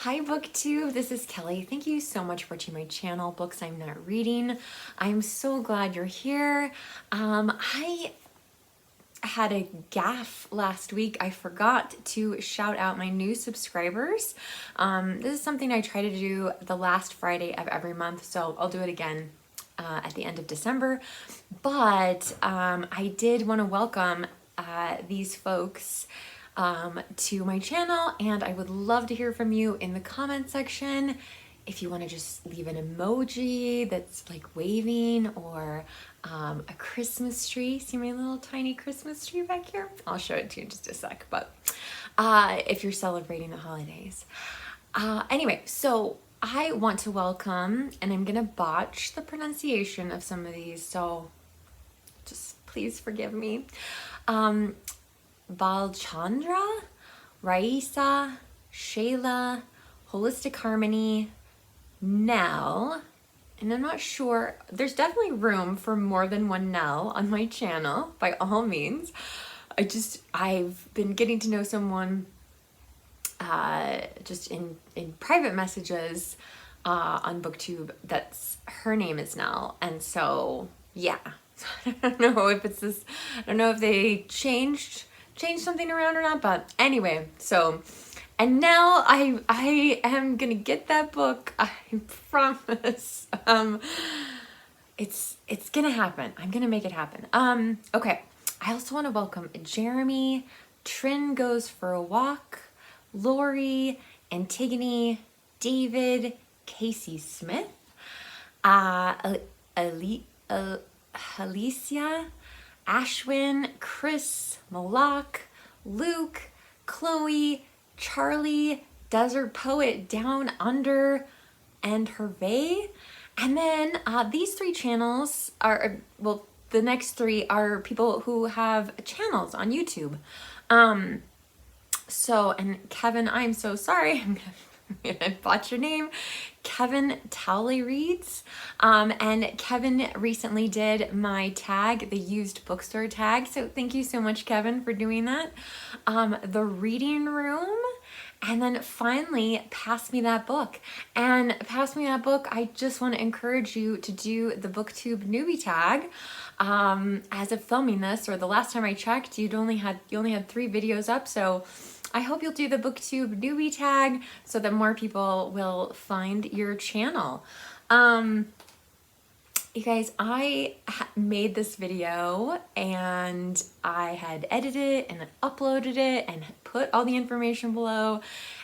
Hi booktube, this is Kelly. Thank you so much for watching my channel, Books I'm Not Reading. I'm so glad you're here. I had a gaffe last week. I forgot to shout out my new subscribers. This is something I try to do the last Friday of every month, so I'll do it again at the end of December. But I did want to welcome these folks to my channel, and I would love to hear from you in the comment section. If you want to just leave an emoji that's like waving, or a Christmas tree. See my little tiny Christmas tree back here? I'll show it to you in just a sec, but if you're celebrating the holidays. Anyway, so I want to welcome, and I'm gonna botch the pronunciation of some of these, so just please forgive me. Balchandra, Raisa, Shayla, Holistic Harmony, Nell, and I'm not sure, there's definitely room for more than one Nell on my channel, by all means. I've been getting to know someone just in private messages on booktube that's, her name is Nell, and so yeah. I don't know if it's this, I don't know if they changed something around or not, but anyway, so, and now I am gonna get that book, I promise. It's gonna happen. I'm gonna make it happen. Okay, I also want to welcome Jeremy, Trin Goes for a Walk, Lori, Antigone, David, Casey Smith, Alicia, Ashwin, Chris, Malak, Luke, Chloe, Charlie, Desert Poet Down Under, and Hervé. And then these three channels are, well, the next three are people who have channels on YouTube. So, and Kevin, I'm so sorry, I'm gonna botch your name. Kevin Reads, and Kevin recently did my tag, the used bookstore tag, so thank you so much, Kevin, for doing that. The Reading Room, and then finally Pass Me That Book. And Pass Me That Book, I just want to encourage you to do the booktube newbie tag. As of filming this, or the last time I checked, you only had 3 videos up, so I hope you'll do the booktube newbie tag so that more people will find your channel. You guys, I made this video and I had edited it and uploaded it and put all the information below,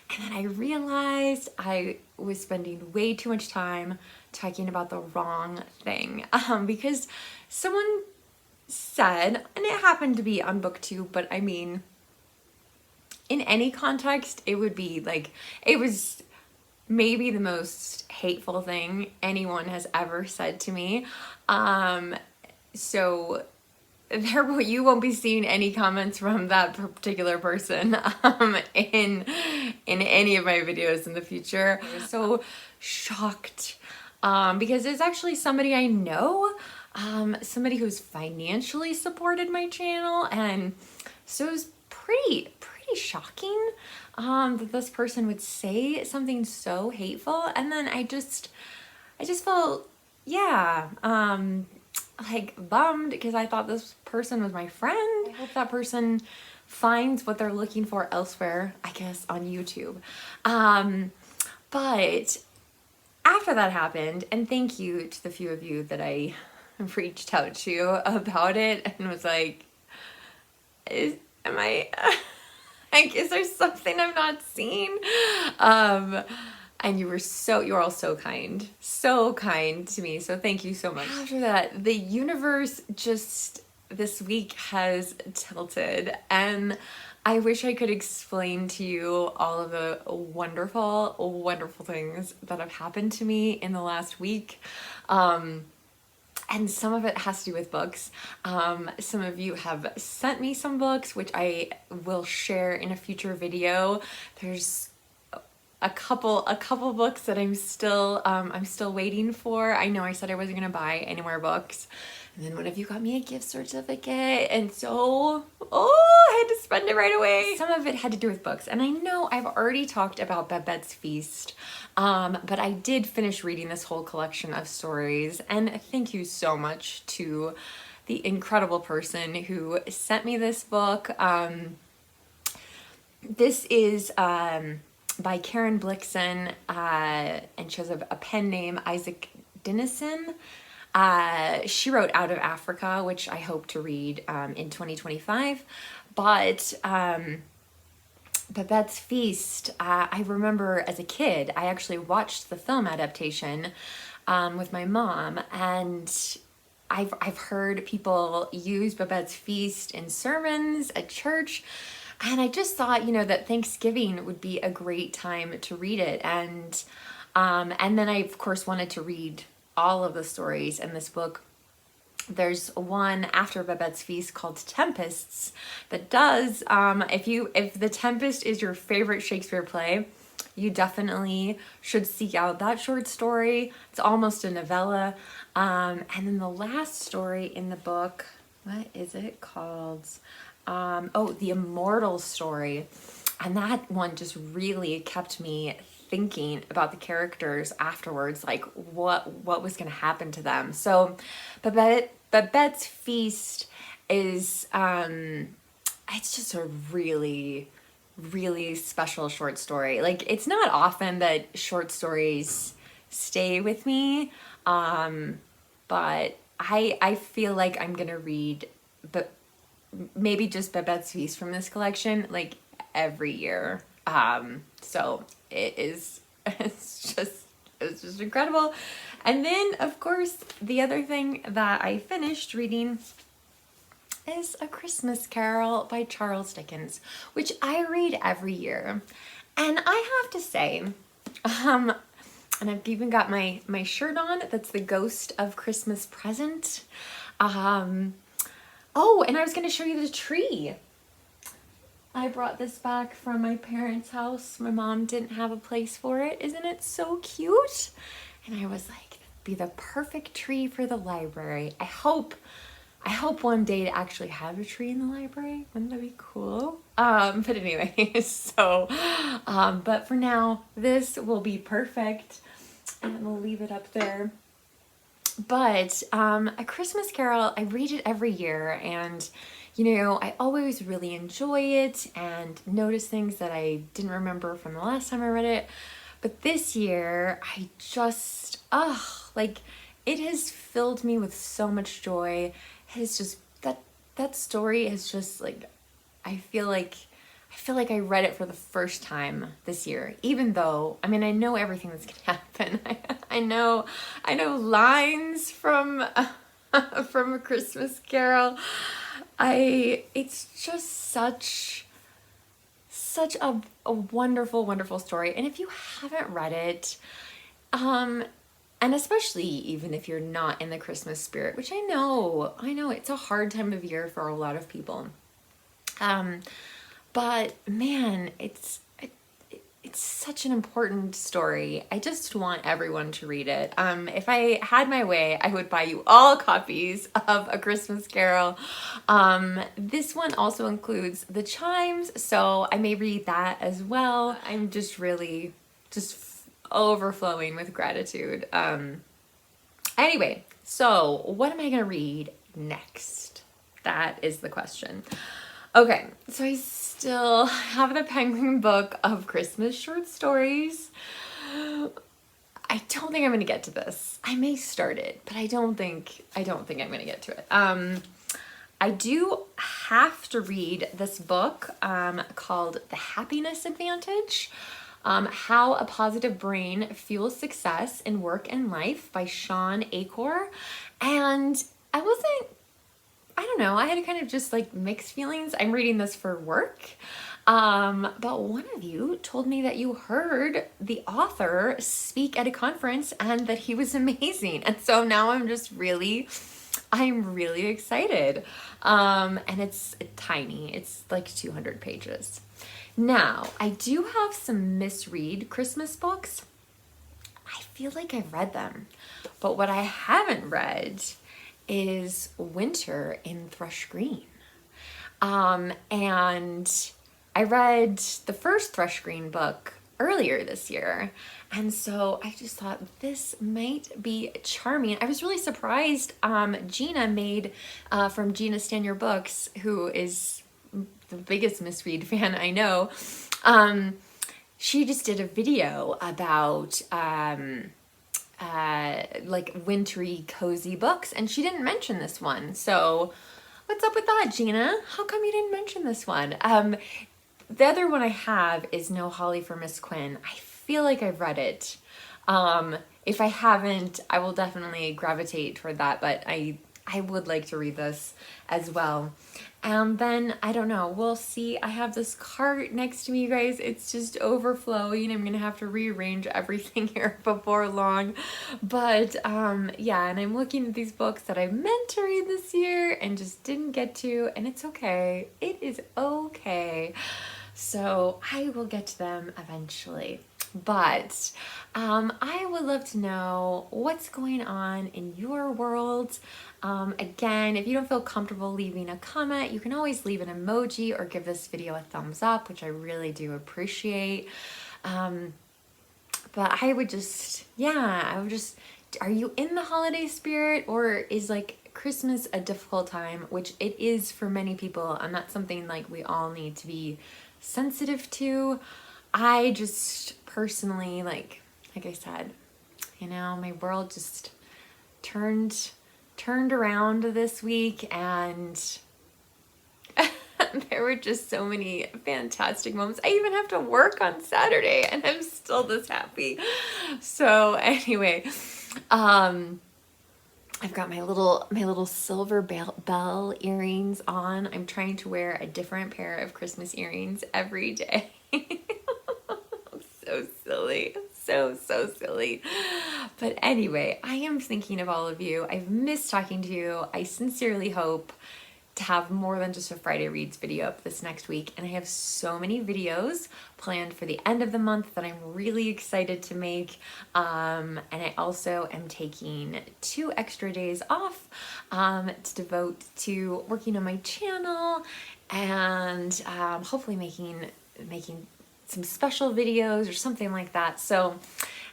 and then I realized I was spending way too much time talking about the wrong thing, because someone said, and it happened to be on booktube, but I mean, in any context, it would be like, it was maybe the most hateful thing anyone has ever said to me. So you won't be seeing any comments from that particular person in any of my videos in the future. I was so shocked because it's actually somebody I know, somebody who's financially supported my channel, and so it was pretty shocking that this person would say something so hateful. And then I just felt, yeah, like bummed, because I thought this person was my friend. I hope that person finds what they're looking for elsewhere, I guess on YouTube. But after that happened, and thank you to the few of you that I reached out to about it and was like, am I like, is there something I'm not seeing? And you're all so kind to me. So thank you so much. After that, the universe just this week has tilted, and I wish I could explain to you all of the wonderful, wonderful things that have happened to me in the last week. And some of it has to do with books. Some of you have sent me some books, which I will share in a future video. There's a couple books that I'm still waiting for. I know I said I wasn't gonna buy any more books, And then one of you got me a gift certificate. And so, I had to spend it right away. Some of it had to do with books. And I know I've already talked about Babette's Feast, but I did finish reading this whole collection of stories. And thank you so much to the incredible person who sent me this book. This is by Karen Blixen, and she has a pen name, Isak Dinesen. She wrote Out of Africa, which I hope to read in 2025. But Babette's Feast, I remember as a kid, I actually watched the film adaptation with my mom, and I've heard people use Babette's Feast in sermons at church, and I just thought, that Thanksgiving would be a great time to read it, and then I of course wanted to read all of the stories in this book. There's one after Babette's Feast called Tempests that does, if The Tempest is your favorite Shakespeare play, you definitely should seek out that short story. It's almost a novella. And then the last story in the book, what is it called? The Immortal Story. And that one just really kept me thinking about the characters afterwards, like what was going to happen to them. So Babette's Feast is, it's just a really, really special short story. Like, it's not often that short stories stay with me, but I feel like I'm going to read, but maybe just Babette's Feast from this collection, like every year. So it's just incredible. And then of course the other thing that I finished reading is A Christmas Carol by Charles Dickens, which I read every year. And I have to say, and I've even got my shirt on that's the Ghost of Christmas Present. And I was going to show you the tree. I brought this back from my parents' house. My mom didn't have a place for it. Isn't it so cute? And I was like, be the perfect tree for the library. I hope one day to actually have a tree in the library. Wouldn't that be cool? But anyway, so, but for now, this will be perfect. And we'll leave it up there. But A Christmas Carol, I read it every year, and I always really enjoy it and notice things that I didn't remember from the last time I read it. But this year, I just, it has filled me with so much joy. It is just, that story is just like, I feel like I read it for the first time this year, even though, I know everything that's gonna happen. I know lines from A Christmas Carol. It's just such a wonderful, wonderful story. And if you haven't read it, and especially even if you're not in the Christmas spirit, which I know it's a hard time of year for a lot of people. But man, it's such an important story. I just want everyone to read it. If I had my way, I would buy you all copies of A Christmas Carol. This one also includes the chimes, so I may read that as well. I'm just really overflowing with gratitude. Anyway, so what am I gonna read next? That is the question. Okay, so I still have the Penguin book of Christmas short stories. I don't think I'm gonna get to this. I may start it, but I don't think I'm gonna get to it. I do have to read this book called The Happiness Advantage, How a Positive Brain Fuels Success in Work and Life by Shawn Achor. And I don't know, I had kind of just like mixed feelings. I'm reading this for work. But one of you told me that you heard the author speak at a conference and that he was amazing. And so now I'm really excited. And it's tiny. It's like 200 pages. Now, I do have some misread Christmas books. I feel like I've read them. But what I haven't read is Winter in Thrush Green. And I read the first Thrush Green book earlier this year, and so I just thought this might be charming. I was really surprised. Gina made, from Gina Stan Your Books, who is the biggest misread fan I know, she just did a video about like wintry cozy books, and she didn't mention this one. So what's up with that, Gina? How come you didn't mention this one? The other one I have is No Holly for Miss Quinn. I feel like I've read it. If I haven't, I will definitely gravitate toward that, but I would like to read this as well. And then, I don't know, we'll see. I have this cart next to me, you guys. It's just overflowing. I'm gonna have to rearrange everything here before long. But yeah, and I'm looking at these books that I meant to read this year and just didn't get to, and it's okay. It is okay. So I will get to them eventually. But I would love to know what's going on in your world. Again, if you don't feel comfortable leaving a comment, you can always leave an emoji or give this video a thumbs up, which I really do appreciate. But I would just, are you in the holiday spirit, or is like Christmas a difficult time, which it is for many people, and that's something like we all need to be sensitive to. I just personally, like I said, you know, my world just turned around this week, and there were just so many fantastic moments. I even have to work on Saturday, and I'm still this happy. So anyway, I've got my little silver bell earrings on. I'm trying to wear a different pair of Christmas earrings every day. So silly. So silly. But anyway, I am thinking of all of you. I've missed talking to you. I sincerely hope to have more than just a Friday Reads video up this next week. And I have so many videos planned for the end of the month that I'm really excited to make. And I also am taking 2 extra days off to devote to working on my channel and hopefully making some special videos or something like that. So,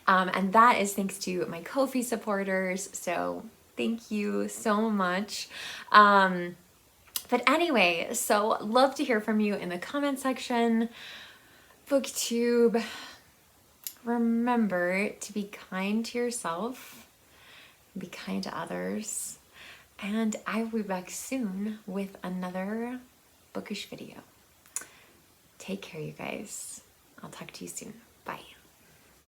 and that is thanks to my Ko-fi supporters. So thank you so much. But anyway, so love to hear from you in the comment section. Booktube, remember to be kind to yourself, be kind to others, and I will be back soon with another bookish video. Take care, you guys. I'll talk to you soon.